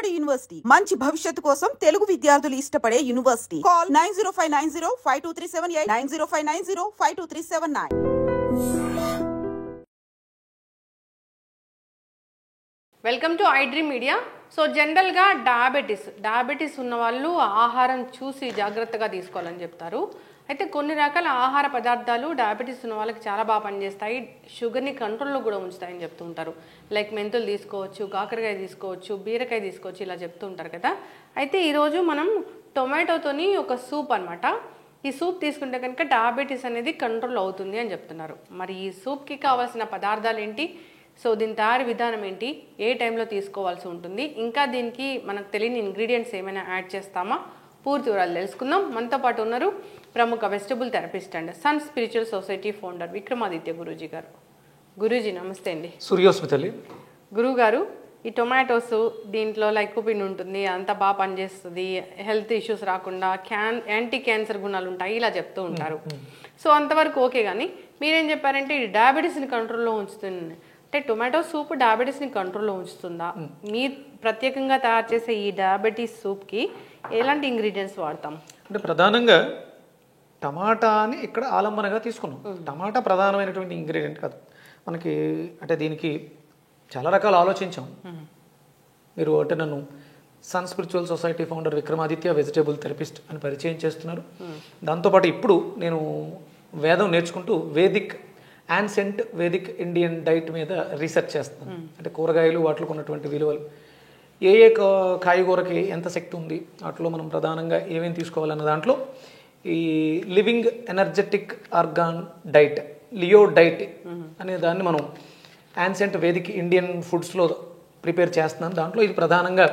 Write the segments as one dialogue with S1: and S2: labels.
S1: Vijayawada university మంచి భవిష్యత్తు కోసం తెలుగు విద్యార్థులు ఇష్టపడే university. Call 9059052378 9059052379.
S2: Welcome to I dream media. So జనరల్గా డయాబెటీస్ ఉన్న వాళ్ళు ఆహారం చూసి జాగ్రత్తగా తీసుకోవాలని చెప్తారు. అయితే కొన్ని రకాల ఆహార పదార్థాలు డయాబెటీస్ ఉన్న వాళ్ళకి చాలా బాగా పనిచేస్తాయి, షుగర్ని కంట్రోల్లో కూడా ఉంచుతాయని చెప్తూ ఉంటారు. లైక్ మెంతులు తీసుకోవచ్చు, కాకరకాయ తీసుకోవచ్చు, బీరకాయ తీసుకోవచ్చు, ఇలా చెప్తూ ఉంటారు కదా. అయితే ఈరోజు మనం టొమాటోతోని ఒక సూప్ అనమాట. ఈ సూప్ తీసుకుంటే కనుక డయాబెటీస్ అనేది కంట్రోల్ అవుతుంది అని చెప్తున్నారు. మరి ఈ సూప్కి కావాల్సిన పదార్థాలు ఏంటి, సో దీని తయారీ విధానం ఏంటి, ఏ టైంలో తీసుకోవాల్సి ఉంటుంది, ఇంకా దీనికి మనకు తెలియని ఇంగ్రీడియంట్స్ ఏమైనా యాడ్ చేస్తామా, పూర్తి వివరాలు తెలుసుకుందాం. మనతో పాటు ఉన్నారు ప్రముఖ vegetable therapist and sun spiritual society founder Vikramaditya Guruji గారు. గురూజీ నమస్తే అండి.
S3: సూర్యోస్మితలి.
S2: గురువు గారు, ఈ టొమాటోస్ దీంట్లో లైకోపిన్ ఉంటుంది, అంతా బాగా పనిచేస్తుంది, హెల్త్ ఇష్యూస్ రాకుండా యాంటీ క్యాన్సర్ గుణాలు ఉంటాయి, ఇలా చెప్తూ ఉంటారు. సో అంతవరకు ఓకే, కానీ మీరేం చెప్పారంటే ఇది డయాబెటీస్ని కంట్రోల్లో ఉంచుతుంది. అంటే టొమాటో సూప్ డయాబెటీస్ని కంట్రోల్లో ఉంచుతుందా? మీరు ప్రత్యేకంగా తయారు చేసే ఈ డయాబెటీస్ సూప్కి ఎలాంటి ఇంగ్రీడియంట్స్ వాడతాం?
S3: అంటే ప్రధానంగా టమాటాని ఇక్కడ ఆలంబనగా తీసుకున్నాం. టమాటా ప్రధానమైనటువంటి ఇంగ్రీడియంట్ కాదు మనకి. అంటే దీనికి చాలా రకాలు ఆలోచించాం. మీరు అంటే నన్ను sun spiritual society founder Vikramaditya vegetable therapist అని పరిచయం చేస్తున్నారు. దాంతోపాటు ఇప్పుడు నేను వేదం నేర్చుకుంటూ యాన్సెంట్ వేదిక్ ఇండియన్ డైట్ మీద రీసెర్చ్ చేస్తాను. అంటే కూరగాయలు వాటిలో ఉన్నటువంటి విలువలు, ఏ కాయగూరకి ఎంత శక్తి ఉంది, వాటిలో మనం ప్రధానంగా ఏమేమి తీసుకోవాలన్న దాంట్లో ఈ living energetic organ diet, Leo diet అనే దాన్ని మనం యాన్సెంట్ వేదిక్ ఇండియన్ ఫుడ్స్లో ప్రిపేర్ చేస్తున్నాను. దాంట్లో ఇది ప్రధానంగా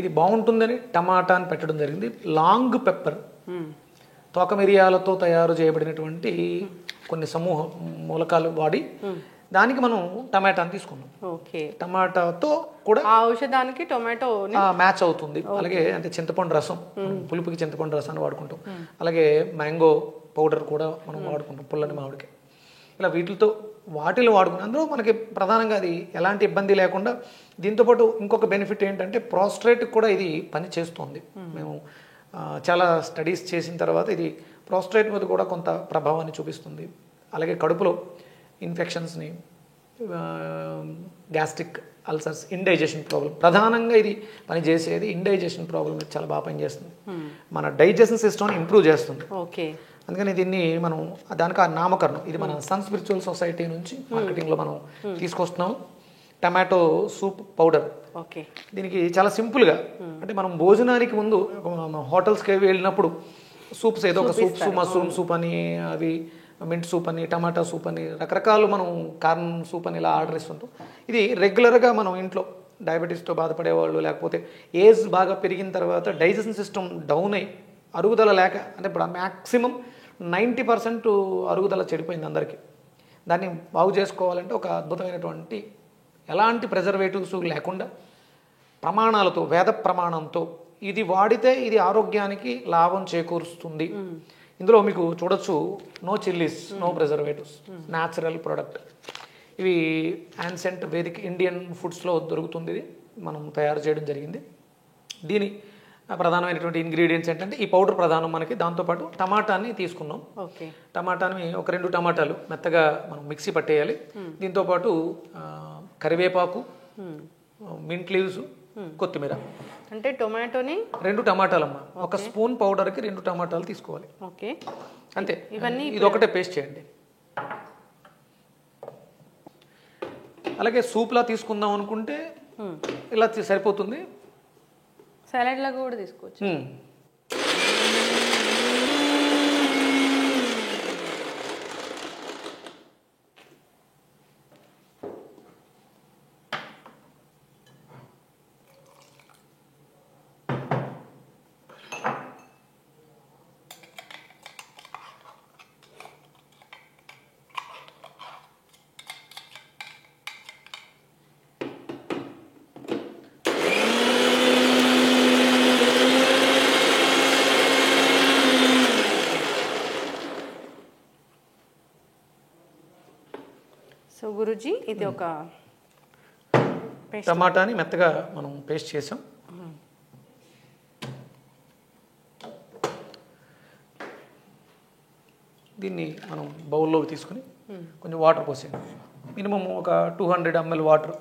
S3: ఇది బాగుంటుందని టమాటా అని పెట్టడం జరిగింది. లాంగ్ పెప్పర్, తోక మిరియాలతో తయారు చేయబడినటువంటి కొన్ని సమూహ మూలకాలు వాడి దానికి మనం టమాటాని తీసుకున్నాం.
S2: ఓకే,
S3: టమాటాతో కూడా
S2: ఆ ఔషధానికి టొమాటో
S3: మ్యాచ్ అవుతుంది. అలాగే అంటే చింతపండు రసం, పులుపుకి చింతపండు రసాన్ని వాడుకుంటాం. అలాగే మ్యాంగో పౌడర్ కూడా మనం వాడుకుంటాం, పుల్లని మామిడికి. ఇలా వాటిని వాడుకున్నాం. అందులో మనకి ప్రధానంగా అది ఎలాంటి ఇబ్బంది లేకుండా. దీంతోపాటు ఇంకొక బెనిఫిట్ ఏంటంటే ప్రోస్ట్రేట్కి కూడా ఇది పని చేస్తుంది. మేము చాలా స్టడీస్ చేసిన తర్వాత ఇది ప్రోస్ట్రేట్ మీద కూడా కొంత ప్రభావాన్ని చూపిస్తుంది. అలాగే కడుపులో ఇన్ఫెక్షన్స్ని, గ్యాస్ట్రిక్ అల్సర్స్, ఇండైజెషన్ ప్రాబ్లం, ప్రధానంగా ఇది పనిచేసేది ఇండైజెషన్ ప్రాబ్లం చాలా బాగా పనిచేస్తుంది. మన డైజెషన్ సిస్టమ్ని ఇంప్రూవ్ చేస్తుంది.
S2: ఓకే,
S3: అందుకని దీన్ని మనం దానికి ఆ నామకరణం ఇది మన సన్ స్పిరిచువల్ సొసైటీ నుంచి మార్కెటింగ్లో మనం తీసుకొస్తున్నాం. Tomato soup powder.
S2: ఓకే,
S3: దీనికి చాలా సింపుల్గా, అంటే మనం భోజనానికి ముందు హోటల్స్కి వెళ్ళినప్పుడు సూప్స్, ఏదో ఒక సూప్, మష్రూమ్ సూప్ అని, అవి మింట్ సూప్ అని, టమాటా సూప్ అని, రకరకాలు మనం కార్న్ సూప్ అని ఇలా ఆర్డర్ ఇస్తుంటాం. ఇది రెగ్యులర్గా మనం ఇంట్లో డయాబెటీస్తో బాధపడేవాళ్ళు, లేకపోతే ఏజ్ బాగా పెరిగిన తర్వాత డైజెషన్ సిస్టమ్ డౌన్ అయ్యి అరుగుదల లేక, అంటే ఇప్పుడు మ్యాక్సిమం 90% అరుగుదల చెడిపోయింది అందరికీ. దాన్ని బాగు చేసుకోవాలంటే ఒక అద్భుతమైనటువంటి ఎలాంటి ప్రిజర్వేటివ్స్ లేకుండా ప్రమాణాలతో, వేద ప్రమాణంతో ఇది వాడితే ఇది ఆరోగ్యానికి లాభం చేకూరుస్తుంది. ఇందులో మీకు చూడొచ్చు, no chillies, no preservatives, natural product. ఇవి యాన్సెంట్ వేదిక్ ఇండియన్ ఫుడ్స్లో దొరుకుతుంది. ఇది మనం తయారు చేయడం జరిగింది. దీని ప్రధానమైనటువంటి ఇంగ్రీడియంట్స్ ఏంటంటే ఈ పౌడర్ ప్రధానం మనకి. దాంతోపాటు టమాటాని తీసుకున్నాం.
S2: ఓకే,
S3: టమాటాని ఒక 2 టమాటాలు మెత్తగా మనం మిక్సీ పట్టేయాలి. దీంతోపాటు కరివేపాకు, మింట్ లీవ్స్, కొత్తిమీర.
S2: అంటే టొమాటోని
S3: 2 టమాటాలమ్మా, ఒక స్పూన్ పౌడర్కి 2 టమాటాలు తీసుకోవాలి.
S2: ఓకే,
S3: అంతే.
S2: ఇవన్నీ
S3: ఇది ఒకటే పేస్ట్ చేయండి. అలాగే సూప్లా తీసుకుందాం అనుకుంటే ఇలా సరిపోతుంది.
S2: సలాడ్ లాగా కూడా తీసుకోవచ్చు. సో గురూజీ, ఇది ఒక
S3: టమాటాని మెత్తగా మనం పేస్ట్ చేసాం. దీన్ని మనం బౌల్లోకి తీసుకుని కొంచెం వాటర్ పోసేయండి. మినిమం ఒక 200 ml వాటర్,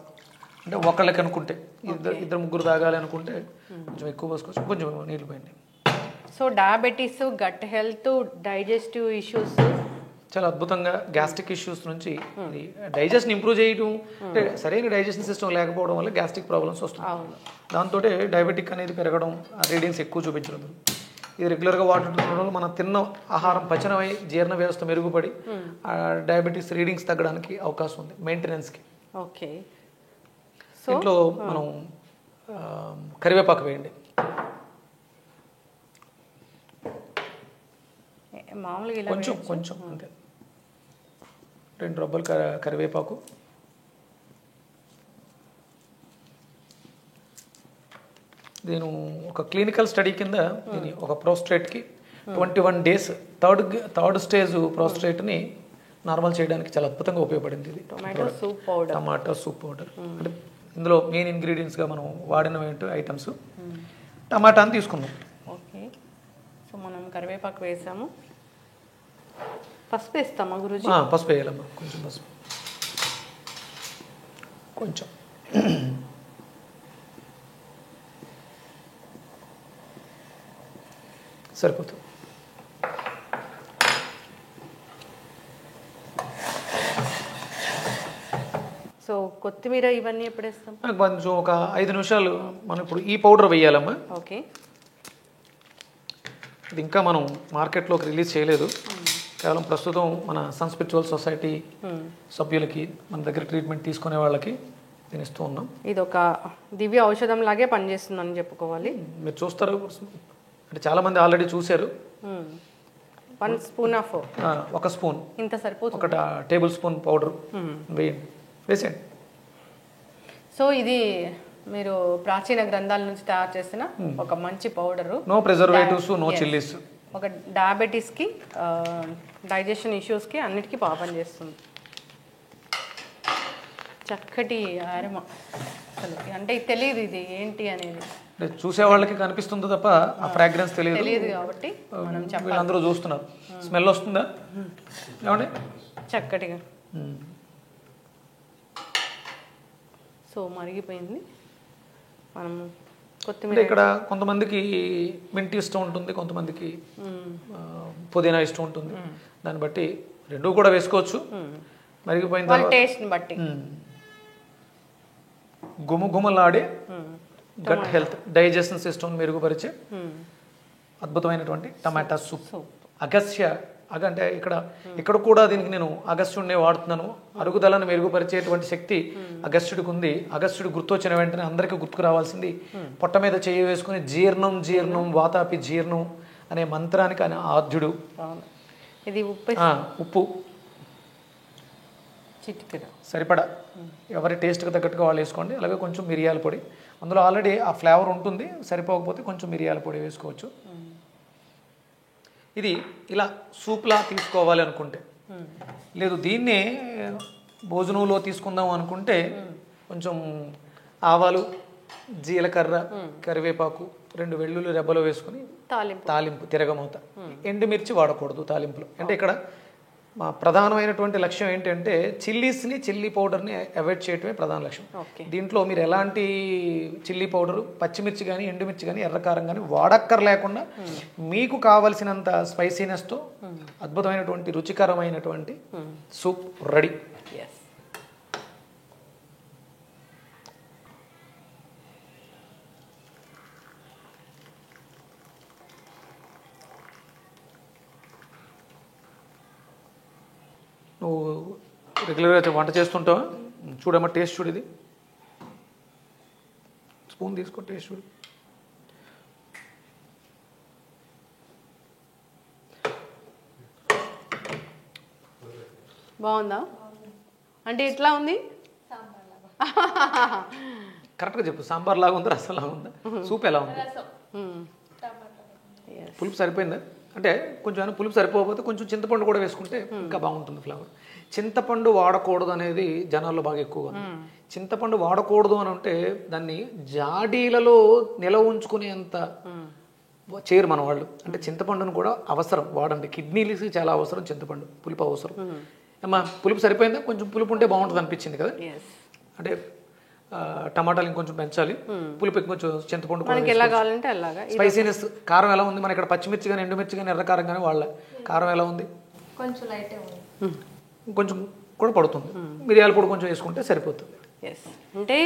S3: అంటే ఒకళ్ళకి అనుకుంటే ఇద్దరు ముగ్గురు తాగాలి అనుకుంటే కొంచెం ఎక్కువ పోసుకోవచ్చు, కొంచెం నీళ్ళు పోయండి.
S2: So diabetes, gut health, digestive issues
S3: చాలా అద్భుతంగా గ్యాస్ట్రిక్ ఇష్యూస్ నుంచి డైజెషన్ ఇంప్రూవ్ చేయడం, అంటే సరైన డైజెషన్ సిస్టమ్ లేకపోవడం వల్ల గ్యాస్ట్రిక్ ప్రాబ్లమ్స్ వస్తుంది. దాంతో డయాబెటిక్ అనేది పెరగడం, రీడింగ్స్ ఎక్కువ చూపించడం. ఇది రెగ్యులర్గా వాటర్ వల్ల మనం తిన్న ఆహారం పచనమై జీర్ణ వ్యవస్థ మెరుగుపడి డయాబెటీస్ రీడింగ్స్ తగ్గడానికి అవకాశం ఉంది, మెయింటెనెన్స్కి.
S2: ఓకే.
S3: ఇంట్లో మనం కరివేపాకు వేయండి.
S2: మామూలుగా
S3: కొంచెం కొంచెం అంతే, 2 రబ్బలు కరివేపాకు. నేను ఒక క్లినికల్ స్టడీ కింద దీని ఒక ప్రోస్ట్రేట్కి 21 days థర్డ్ స్టేజ్ ప్రోస్ట్రేట్ని నార్మల్ చేయడానికి చాలా అద్భుతంగా ఉపయోగపడింది. ఇది
S2: టొమాటో సూప్ పౌడర్.
S3: అంటే ఇందులో మెయిన్ ఇంగ్రీడియంట్స్గా మనం వాడిన ఐటమ్స్ టమాటాని తీసుకుందాం.
S2: ఓకే. సో మనం కరివేపాకు వేసాము. పసుపు వేస్తామా గురుజీ?
S3: పసుపు వేయాలమ్మా, కొంచెం పసుపు, కొంచెం. సరిపోతుంది.
S2: సో కొత్తిమీర ఇవన్నీ ఎప్పుడు వేస్తాం?
S3: కొంచెం ఒక 5 నిమిషాలు మనం ఇప్పుడు ఈ పౌడర్ వేయాలమ్మా.
S2: ఓకే.
S3: ఇది ఇంకా మనం మార్కెట్లోకి రిలీజ్ చేయలేదు, కేవలం ప్రస్తుతం మన సన్ స్పిరిచువల్ సొసైటీ సభ్యులకి, మన దగ్గర ట్రీట్మెంట్ తీసుకునే వాళ్ళకి దీన్ని ఇస్తూ ఉన్నాం. ఇది
S2: ఒక దివ్య ఔషధం లాగే పనిచేస్తుందని చెప్పుకోవాలి.
S3: మీరు చూస్తారు, అంటే చాలామంది ఆల్రెడీ చూశారు.
S2: 1 స్పూన్ ఆఫ్,
S3: ఒక స్పూన్
S2: ఇంత సరిపోతుంది,
S3: 1 టేబుల్ స్పూన్ పౌడర్ వేయండి, వేసేయండి.
S2: సో ఇది మీరు ప్రాచీన గ్రంథాల నుంచి తయారు చేసిన ఒక మంచి powder.
S3: No preservatives, no chillies.
S2: ఒక డయాబెటీస్కి, డైజెషన్ ఇష్యూస్కి అన్నిటికీ పాపం చేస్తుంది. చక్కటి ఆరమ, అసలు అంటే తెలియదు ఇది ఏంటి అనేది.
S3: చూసే వాళ్ళకి కనిపిస్తుంది తప్ప ఆ ఫ్రాగ్రెన్స్ తెలియదు
S2: కాబట్టి మనం
S3: వీళ్ళందరూ చూస్తున్నారు. స్మెల్ వస్తుందా ఏమండి?
S2: చక్కటిగా. సో మరిగిపోయింది. మనం కొత్తిమీర
S3: ఇక్కడ కొంతమందికి మింట్ ఇష్టం ఉంటుంది, కొంతమందికి పుదీనా ఇష్టం ఉంటుంది. దాన్ని బట్టి 2 కూడా వేసుకోవచ్చు. మరిగిపోయిన తర్వాత
S2: టేస్ట్ని బట్టి
S3: గుమగుమలాడే గట్ హెల్త్, డైజెషన్ సిస్టమ్ మెరుగుపరిచే అద్భుతమైనటువంటి టమాటా సూప్. అగస్య అంటే ఇక్కడ కూడా దీనికి నేను అగస్త్యుడినే వాడుతున్నాను. అరుగుదలను మెరుగుపరిచేటువంటి శక్తి అగస్త్యుడికి ఉంది. అగస్త్యుడు గుర్తొచ్చిన వెంటనే అందరికీ గుర్తుకు రావాల్సింది పొట్ట మీద చేయి వేసుకుని జీర్ణం వాతాపి జీర్ణం అనే మంత్రానికి ఆయన ఆద్యుడు.
S2: ఇది
S3: ఉప్పు సరిపడా, ఎవరి టేస్ట్కి తగ్గట్టుగా వాళ్ళు వేసుకోండి. అలాగే కొంచెం మిరియాల పొడి, అందులో ఆల్రెడీ ఆ ఫ్లేవర్ ఉంటుంది, సరిపోకపోతే కొంచెం మిరియాల పొడి వేసుకోవచ్చు. ఇది ఇలా సూప్లా తీసుకోవాలి అనుకుంటే, లేదు దీన్నే భోజనంలో తీసుకుందాం అనుకుంటే కొంచెం ఆవాలు, జీలకర్ర, కరివేపాకు, 2 వెల్లుల్లి రెబ్బలు వేసుకుని తాలింపు, తిరగమూత. ఎండుమిర్చి వాడకూడదు తాలింపులో. అంటే ఇక్కడ మా ప్రధానమైనటువంటి లక్ష్యం ఏంటంటే చిల్లీ పౌడర్ని అవాయిడ్ చేయటమే ప్రధాన లక్ష్యం. దీంట్లో మీరు ఎలాంటి చిల్లీ పౌడరు, పచ్చిమిర్చి కానీ, ఎండుమిర్చి కానీ, ఎర్రకారం కానీ వాడక్కర్ లేకుండా మీకు కావలసినంత స్పైసీనెస్తో అద్భుతమైనటువంటి రుచికరమైనటువంటి సూప్ రెడీ. నువ్వు రెగ్యులర్గా వంట చేస్తుంటావా? చూడమ్మా, టేస్ట్ చూడు. ఇది స్పూన్ తీసుకో, టేస్ట్ చూడు.
S2: బాగుందా? అంటే ఎట్లా ఉంది?
S3: కరెక్ట్గా చెప్పు. సాంబార్ లాగా ఉందా, రసం లాగా ఉందా, సూప్ ఎలా ఉంది? పులుపు సరిపోయిందా? అంటే కొంచెం పులుపు సరిపోకపోతే కొంచెం చింతపండు కూడా వేసుకుంటే ఇంకా బాగుంటుంది ఫ్లేవర్. చింతపండు వాడకూడదు అనేది జనాల్లో బాగా ఎక్కువగా ఉంది. చింతపండు వాడకూడదు అని అంటే దాన్ని జాడీలలో నిలవ ఉంచుకునేంత చేయరు మన వాళ్ళు. అంటే చింతపండును కూడా అవసరం వాడండి, కిడ్నీలకి చాలా అవసరం చింతపండు, పులుపు అవసరం. అమ్మా పులుపు సరిపోయిందా, కొంచెం పులుపు ఉంటే బాగుంటుంది అనిపించింది కదా. అంటే టమాటాలు ఇంకొంచెం పెంచాలి, పులుపు కొంచెం చింతపండు
S2: మనకి ఎలా కావాలంటే అలాగా.
S3: స్పైసీనెస్ కారం ఎలా ఉంది మన ఇక్కడ, పచ్చిమిర్చి కానీ ఎండుమిర్చి కానీ ఎర్ర కారం కానీ వాళ్ళ కారం ఎలా ఉంది,
S4: కొంచెం లైట్ ఉంది,
S3: కొంచెం కూడా పడుతుంది, మిరియాల పొడి కొంచెం వేసుకుంటే సరిపోతుంది.
S2: ఎస్, అంటే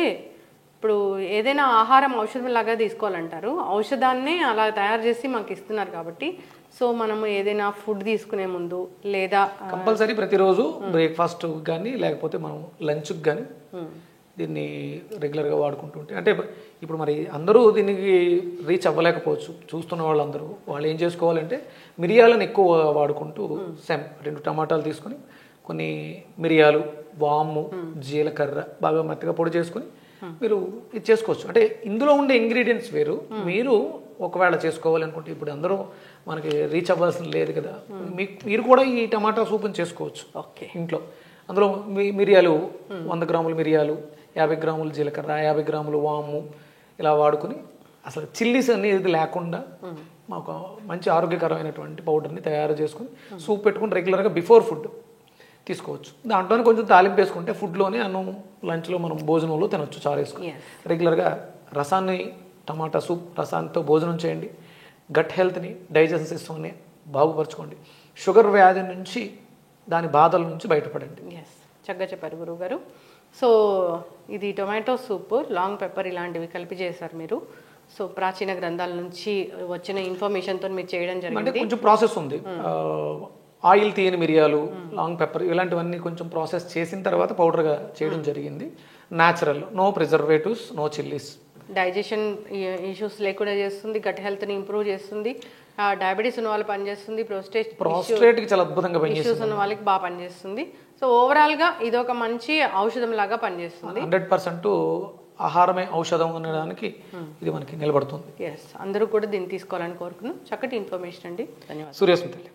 S2: ఇప్పుడు ఏదైనా ఆహారం ఔషధం లాగా తీసుకోవాలంటారు, ఔషధాన్నే అలా తయారు చేసి మాకు ఇస్తున్నారు కాబట్టి సో మనము ఏదైనా ఫుడ్ తీసుకునే ముందు లేదా
S3: కంపల్సరీ ప్రతిరోజు బ్రేక్ఫాస్ట్ కానీ లేకపోతే మనం లంచ్కి కానీ దీన్ని రెగ్యులర్గా వాడుకుంటుంటే, అంటే ఇప్పుడు మరి అందరూ దీనికి రీచ్ అవ్వలేకపోవచ్చు చూస్తున్న వాళ్ళందరూ, వాళ్ళు ఏం చేసుకోవాలంటే మిరియాలను ఎక్కువ వాడుకుంటూ 2 టమాటాలు తీసుకొని కొన్ని మిరియాలు, వాము, జీలకర్ర బాగా మెత్తగా పొడి చేసుకొని మీరు ఇది చేసుకోవచ్చు. అంటే ఇందులో ఉండే ఇంగ్రీడియంట్స్ వేరు, మీరు ఒకవేళ చేసుకోవాలనుకుంటే ఇప్పుడు అందరూ మనకి రీచ్ అవ్వాల్సిన లేదు కదా, మీరు కూడా ఈ టమాటా సూప్ని చేసుకోవచ్చు
S2: ఓకే
S3: ఇంట్లో. అందులో మిరియాలు 100 గ్రాములు మిరియాలు, 50 గ్రాములు జీలకర్ర, 50 గ్రాములు వాము ఇలా వాడుకుని అసలు చిల్లీస్ అనేది లేకుండా మాకు మంచి ఆరోగ్యకరమైనటువంటి పౌడర్ని తయారు చేసుకుని సూప్ పెట్టుకుని రెగ్యులర్గా బిఫోర్ ఫుడ్ తీసుకోవచ్చు. దాంట్లోనే కొంచెం తాలింపు వేసుకుంటే ఫుడ్లోనే అన్నం లంచ్లో మనం భోజనంలో తినొచ్చు చారు వేసుకుని. రెగ్యులర్గా రసాన్ని, టమాటా సూప్ రసాంతో భోజనం చేయండి. గట్ హెల్త్ని, డైజెషన్ సిస్టమ్ని బాగుపరచుకోండి. షుగర్ వ్యాధి నుంచి, దాని బాధల నుంచి బయటపడండి.
S2: ఎస్, చక్కగా చెప్పారు గురువుగారు. సో ఇది టొమాటో సూప్, లాంగ్ పెప్పర్ ఇలాంటివి కలిపి చేశారు మీరు. సో ప్రాచీన గ్రంథాల నుంచి వచ్చిన ఇన్ఫర్మేషన్తో మీరు చేయడం
S3: అంటే
S2: జరిగింది.
S3: కొంచెం ప్రాసెస్ ఉంది. ఆయిల్ తీయని మిరియాలు, లాంగ్ పెప్పర్ ఇలాంటివన్నీ కొంచెం ప్రాసెస్ చేసిన తర్వాత పౌడర్గా చేయడం జరిగింది. Natural, no preservatives, no chillies.
S2: Digestion issues లేకుండా చేస్తుంది, గట్ హెల్త్ని ఇంప్రూవ్ చేస్తుంది, డయాబెటీస్ ఉన్న వాళ్ళు పనిచేస్తుంది,
S3: ప్రాస్ట్రేట్కి చాలా అద్భుతంగా
S2: ఇష్యూస్
S3: పనిచేస్తుంది.
S2: ఉన్న వాళ్ళకి బాగా పనిచేస్తుంది. సో ఓవరాల్గా ఇది ఒక మంచి ఔషధం లాగా పనిచేస్తుంది.
S3: 100% ఆహారమే ఔషధం అనడానికి ఇది మనకి నిలబడుతుంది.
S2: ఎస్, అందరూ కూడా దీన్ని తీసుకోవాలని కోరుకున్నాం. చక్కటి ఇన్ఫర్మేషన్ అండి, ధన్యవాదాలు.
S3: సూర్యస్మితల్లి.